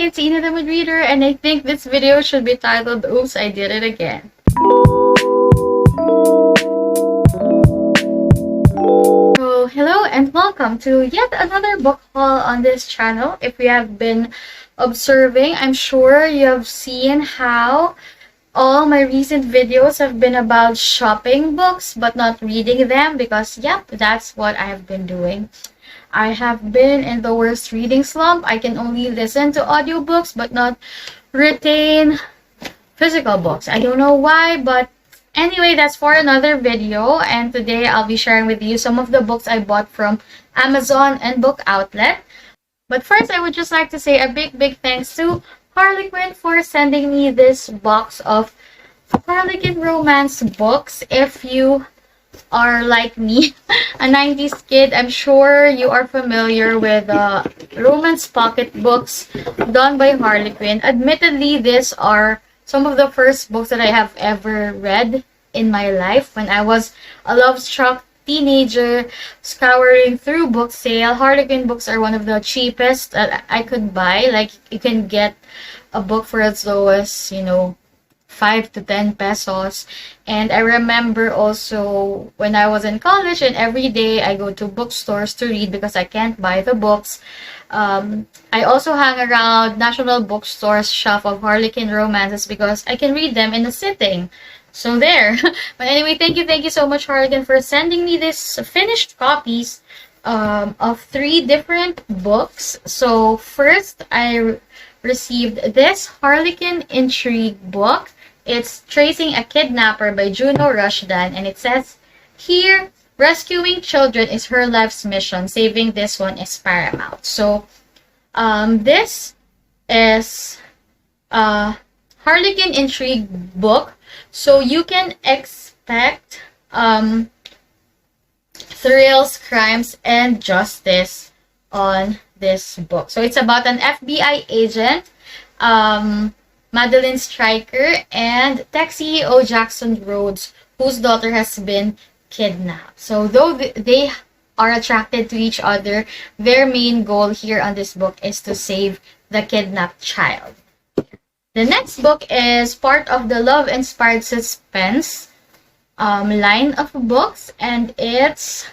it's Ina the Mood Reader, and I think this video should be titled, Oops, I Did It Again. So, hello and welcome to yet another book haul on this channel. If you have been observing, I'm sure you have seen how all my recent videos have been about shopping books but not reading them because, yep, that's what I have been doing. I have been in the worst reading slump. I can only listen to audiobooks but not retain physical books. I don't know why, but anyway, that's for another video. And today I'll be sharing with you some of the books I bought from Amazon and Book Outlet. But first, I would just like to say a big thanks to Harlequin for sending me this box of Harlequin romance books. If you are like me, a 90s kid, I'm sure you are familiar with romance pocket books done by Harlequin. Admittedly, these are some of the first books that I have ever read in my life. When I was a love-struck teenager scouring through book sale, Harlequin books are one of the cheapest that I could buy. Like, you can get a book for as low as, 5 to 10 pesos. And I remember also when I was in college and every day I go to bookstores to read because I can't buy the books. I also hang around National Bookstore's shelf of Harlequin romances because I can read them in a sitting. So there. But anyway, thank you so much, Harlequin, for sending me this finished copies of 3 different books. So first, I received this Harlequin intrigue book. It's Tracing a Kidnapper by Juno Rushdan, and it says here, rescuing children is her life's mission. Saving this one is paramount. So, this is a Harlequin intrigue book. So you can expect thrills, crimes, and justice on this book. So it's about an FBI agent, Madeline Stryker, and tech CEO Jackson Rhodes, whose daughter has been kidnapped. So though they are attracted to each other, their main goal here on this book is to save the kidnapped child. The next book is part of the love-inspired suspense line of books, and it's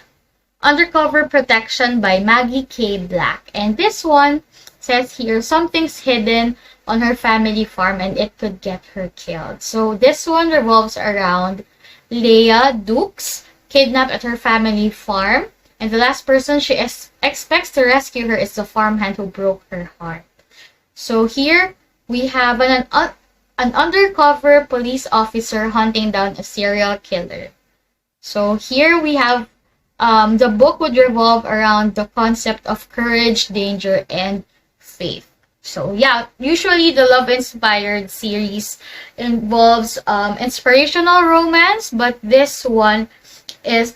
Undercover Protection by Maggie K. Black. And this one says here, something's hidden on her family farm and it could get her killed. So this one revolves around Leah Dukes, kidnapped at her family farm, and the last person she expects to rescue her is the farmhand who broke her heart. So here we have an undercover police officer hunting down a serial killer. So here we have the book would revolve around the concept of courage, danger, and faith. So yeah, usually the love-inspired series involves inspirational romance, but this one has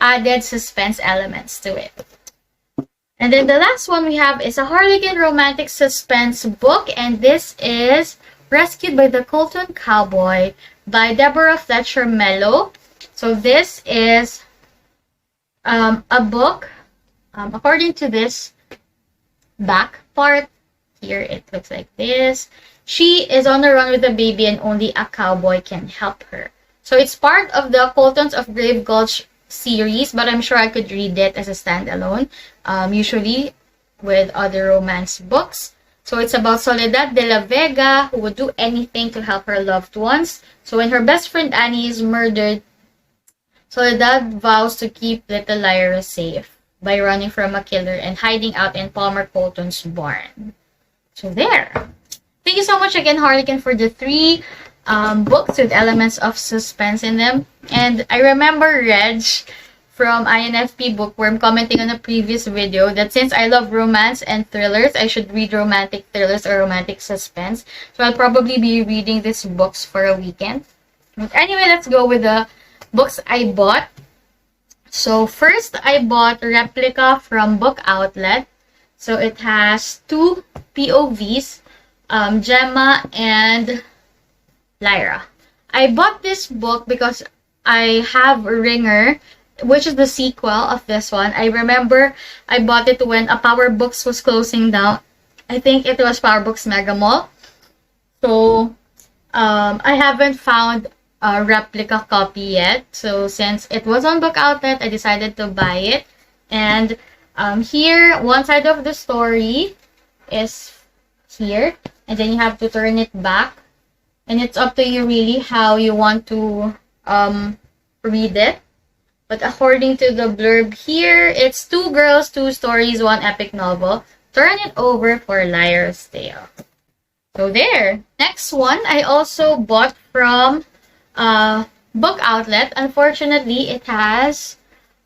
added suspense elements to it. And then the last one we have is a Harlequin romantic suspense book, and this is Rescued by the Colton Cowboy by Deborah Fletcher Mello. So this is a book, according to this back part here, it looks like this. She is on the run with a baby and only a cowboy can help her. So it's part of the Coltons of Grave Gulch series, but I'm sure I could read it as a standalone, usually with other romance books. So it's about Soledad de la Vega, who would do anything to help her loved ones. So when her best friend Annie is murdered, Soledad vows to keep little Lyra safe by running from a killer and hiding out in Palmer Colton's barn. So there. Thank you so much again, Harlequin, for the 3 books with elements of suspense in them. And I remember Reg from INFP Bookworm commenting on a previous video that since I love romance and thrillers, I should read romantic thrillers or romantic suspense. So I'll probably be reading these books for a weekend. But anyway, let's go with the books I bought. So first, I bought Replica from Book Outlet. So it has 2 POVs, Gemma and Lyra. I bought this book because I have Ringer, which is the sequel of this one. I remember I bought it when a Power Books was closing down I think it was Power Books Mega Mall. So, I haven't found a replica copy yet. So, since it was on Book Outlet, I decided to buy it. And here, one side of the story is here. And then you have to turn it back. And it's up to you really how you want to read it. But according to the blurb here, it's 2 girls, 2 stories, 1 epic novel. Turn it over for Liar's Tale. So there. Next one, I also bought from Book Outlet. Unfortunately, it has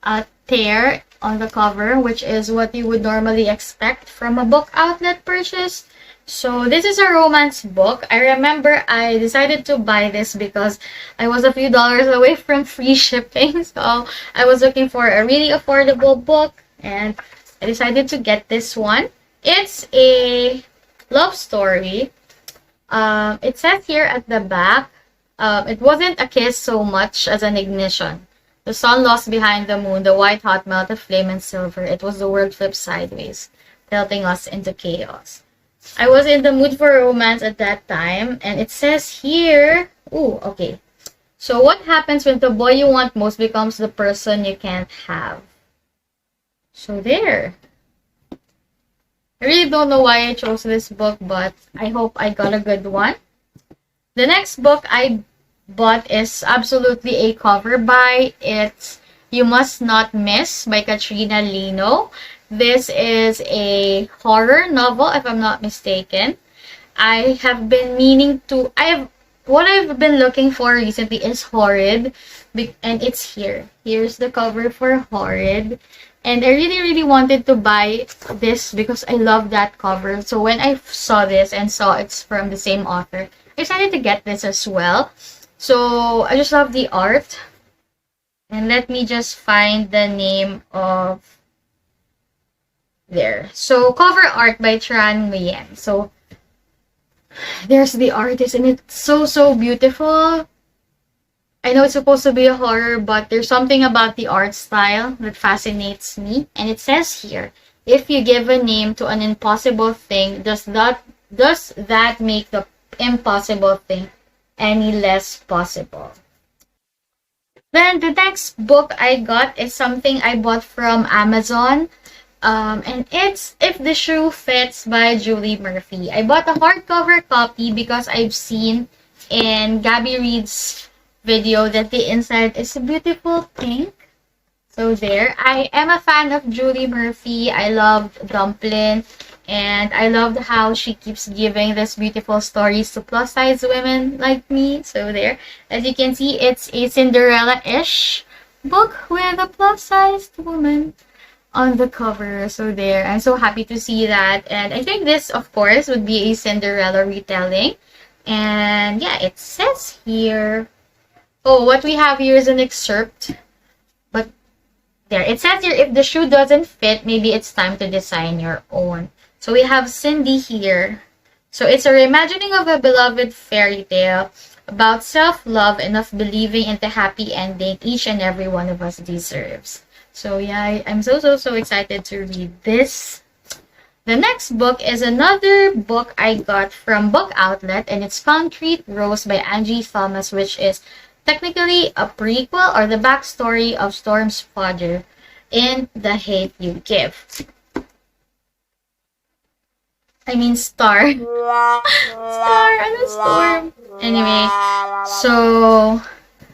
a tear on the cover, which is what you would normally expect from a Book Outlet purchase. So this is a romance book. I remember I decided to buy this because I was a few dollars away from free shipping. So I was looking for a really affordable book and I decided to get this one. It's a love story. It says here at the back, it wasn't a kiss so much as an ignition. The sun lost behind the moon, the white hot melt of flame and silver. It was the world flipped sideways, tilting us into chaos. I was in the mood for romance at that time, and it says here, ooh, okay. So what happens when the boy you want most becomes the person you can't have? So there. I really don't know why I chose this book, but I hope I got a good one. The next book I bought is absolutely a cover buy. It's You Must Not Miss by Katrina Lino. This is a horror novel, if I'm not mistaken. I have been meaning to... What I've been looking for recently is Horrid, and it's here. Here's the cover for Horrid. And I really, really wanted to buy this because I love that cover. So when I saw this and saw it's from the same author, I decided to get this as well. So I just love the art. And let me just find the name of... There. So cover art by Tran Nguyen. So there's the artist and it's so beautiful. I know it's supposed to be a horror, but there's something about the art style that fascinates me. And it says here, if you give a name to an impossible thing, does that make the impossible thing any less possible? Then the next book I got is something I bought from Amazon. And it's If the Shoe Fits by Julie Murphy. I bought a hardcover copy because I've seen in Gabby Reed's video that the inside is a beautiful pink. So there. I am a fan of Julie Murphy. I love Dumplin'. And I loved how she keeps giving this beautiful stories to plus-size women like me. So there. As you can see, it's a Cinderella-ish book with a plus-sized woman on the cover. So there. I'm so happy to see that. And I think this, of course, would be a Cinderella retelling. And yeah, it says here... Oh, what we have here is an excerpt. But there. It says here, if the shoe doesn't fit, maybe it's time to design your own. So we have Cindy here. So it's a reimagining of a beloved fairy tale about self-love and of believing in the happy ending each and every one of us deserves. So yeah, I'm so excited to read this. The next book is another book I got from Book Outlet, and it's Concrete Rose by Angie Thomas, which is technically a prequel or the backstory of Storm's father in The Hate You Give. I mean Star. Star and a Storm. Anyway, so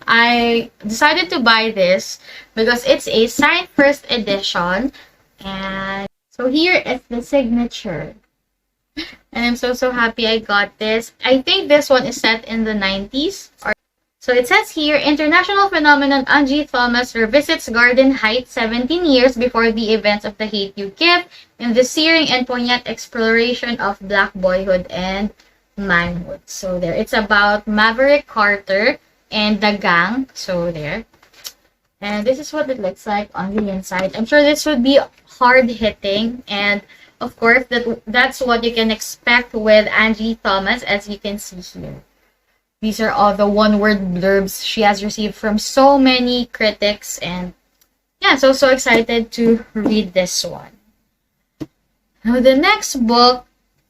I decided to buy this because it's a signed first edition. And so here is the signature. And I'm so happy I got this. I think this one is set in the 90s. So it says here, international phenomenon Angie Thomas revisits Garden Heights 17 years before the events of The Hate You Give in the searing and poignant exploration of Black boyhood and manhood. So there, it's about Maverick Carter and the gang. So there. And this is what it looks like on the inside. I'm sure this would be hard hitting, and of course that's what you can expect with Angie Thomas, as you can see here. These are all the one-word blurbs she has received from so many critics, and yeah, so excited to read this one. Now the next book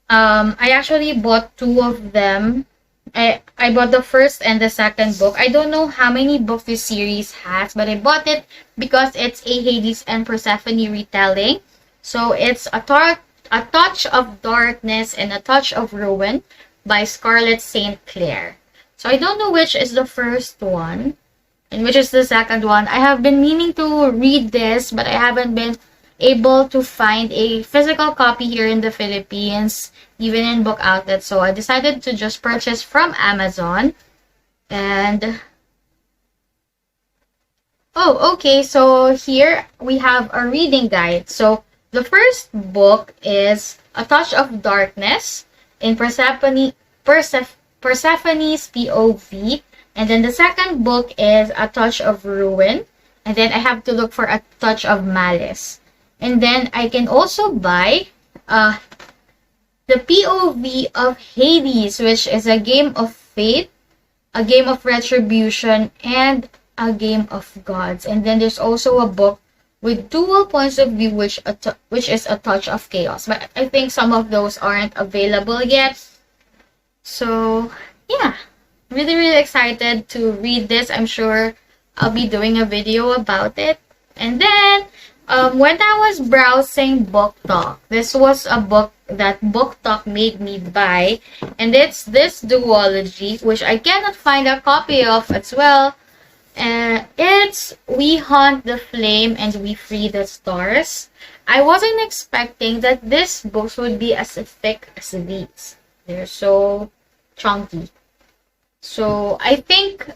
I actually bought two of them. I bought the first and the second book. I don't know how many books this series has, but I bought it because it's a Hades and Persephone retelling. So it's a touch of darkness and a touch of ruin by Scarlett St. Clair. So I don't know which is the first one and which is the second one. I have been meaning to read this, but I haven't been able to find a physical copy here in the Philippines, even in book outlets. So I decided to just purchase from Amazon. And oh, okay. So here we have a reading guide. So the first book is A Touch of Darkness in Persephone's POV. And then the second book is A Touch of Ruin. And then I have to look for A Touch of Malice. And then I can also buy the POV of Hades, which is a game of fate, a game of retribution, and a game of gods. And then there's also a book with dual points of view, which is A Touch of Chaos. But I think some of those aren't available yet. So yeah, really, really excited to read this. I'm sure I'll be doing a video about it. And then when I was browsing Book Talk, this was a book that Book Talk made me buy, and it's this duology, which I cannot find a copy of as well. It's We Hunt the Flame and We Free the Stars. I wasn't expecting that these books would be as thick as these. They're so chunky. So I think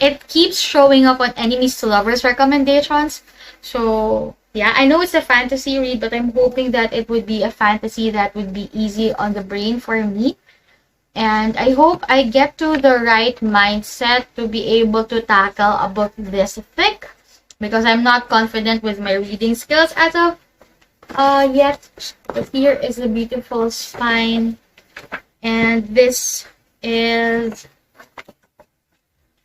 it keeps showing up on Enemies to Lovers recommendations. So yeah, I know it's a fantasy read, but I'm hoping that it would be a fantasy that would be easy on the brain for me. And I hope I get to the right mindset to be able to tackle a book this thick, because I'm not confident with my reading skills as of yet. But here is a beautiful spine, and this is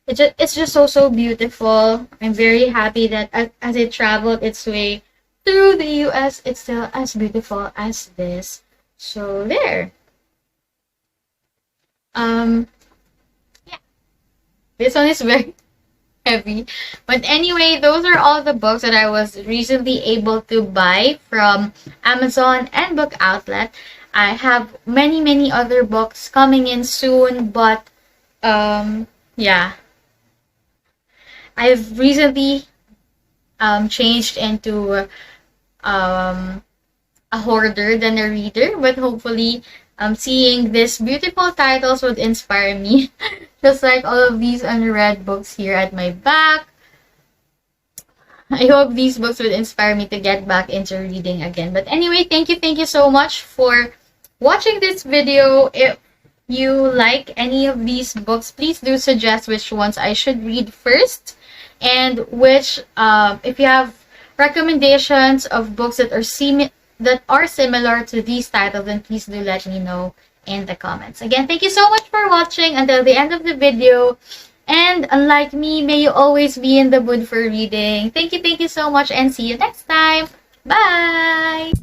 it's just so beautiful. I'm very happy that as it traveled its way through the US, it's still as beautiful as this. So there. Yeah, this one is very heavy. But anyway, those are all the books that I was recently able to buy from Amazon and Book Outlet. I have many other books coming in soon, but yeah, I've recently changed into a hoarder than a reader, but hopefully seeing these beautiful titles would inspire me. Just like all of these unread books here at my back. I hope these books would inspire me to get back into reading again. But anyway, thank you so much for watching this video. If you like any of these books, please do suggest which ones I should read first, and which if you have recommendations of books that are similar to these titles, then please do let me know in the comments. Again, thank you so much for watching until the end of the video. And unlike me, may you always be in the mood for reading. Thank you so much, and see you next time. Bye!